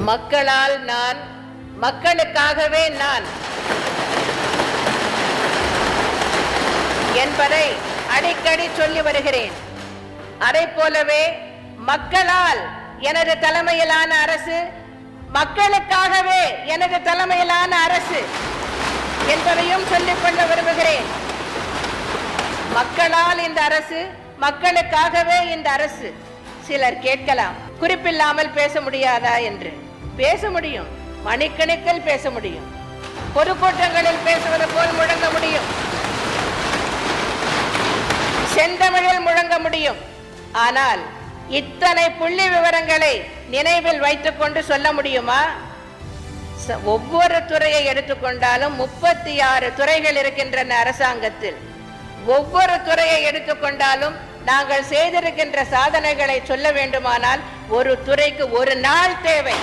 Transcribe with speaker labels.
Speaker 1: மக்களால் நான், மக்களுக்காகவே நான் என்பதை அடிக்கடி சொல்லி வருகிறேன். அதை போலவே மக்களால் எனது தலைமையிலான அரசு, மக்களுக்காகவே எனது தலைமையிலான அரசு என்பதையும் சொல்லிக்கொள்ள விரும்புகிறேன். மக்களால் இந்த அரசு, மக்களுக்காகவே இந்த அரசு. சிலர் கேட்கலாம், குறிப்பில்லாமல் பேச முடியாதா என்று. பேச முடியும், மணிக்கணக்கில் பேச முடியும், பொதுக்கூட்டங்களில் பேசுவது போல் முழங்க முடியும், செந்தமிழில் முழங்க முடியும். ஆனால் இத்தனை புள்ளி விவரங்களை நினைவில் வைத்துக் கொண்டு சொல்ல முடியுமா? ஒவ்வொரு துறையை எடுத்துக்கொண்டாலும் 36 துறைகள் இருக்கின்றன அரசாங்கத்தில். ஒவ்வொரு துறையை எடுத்துக்கொண்டாலும் நாங்கள் செய்திருக்கின்ற சாதனைகளை சொல்ல வேண்டுமானால் ஒரு துறைக்கு ஒரு நாள் தேவை.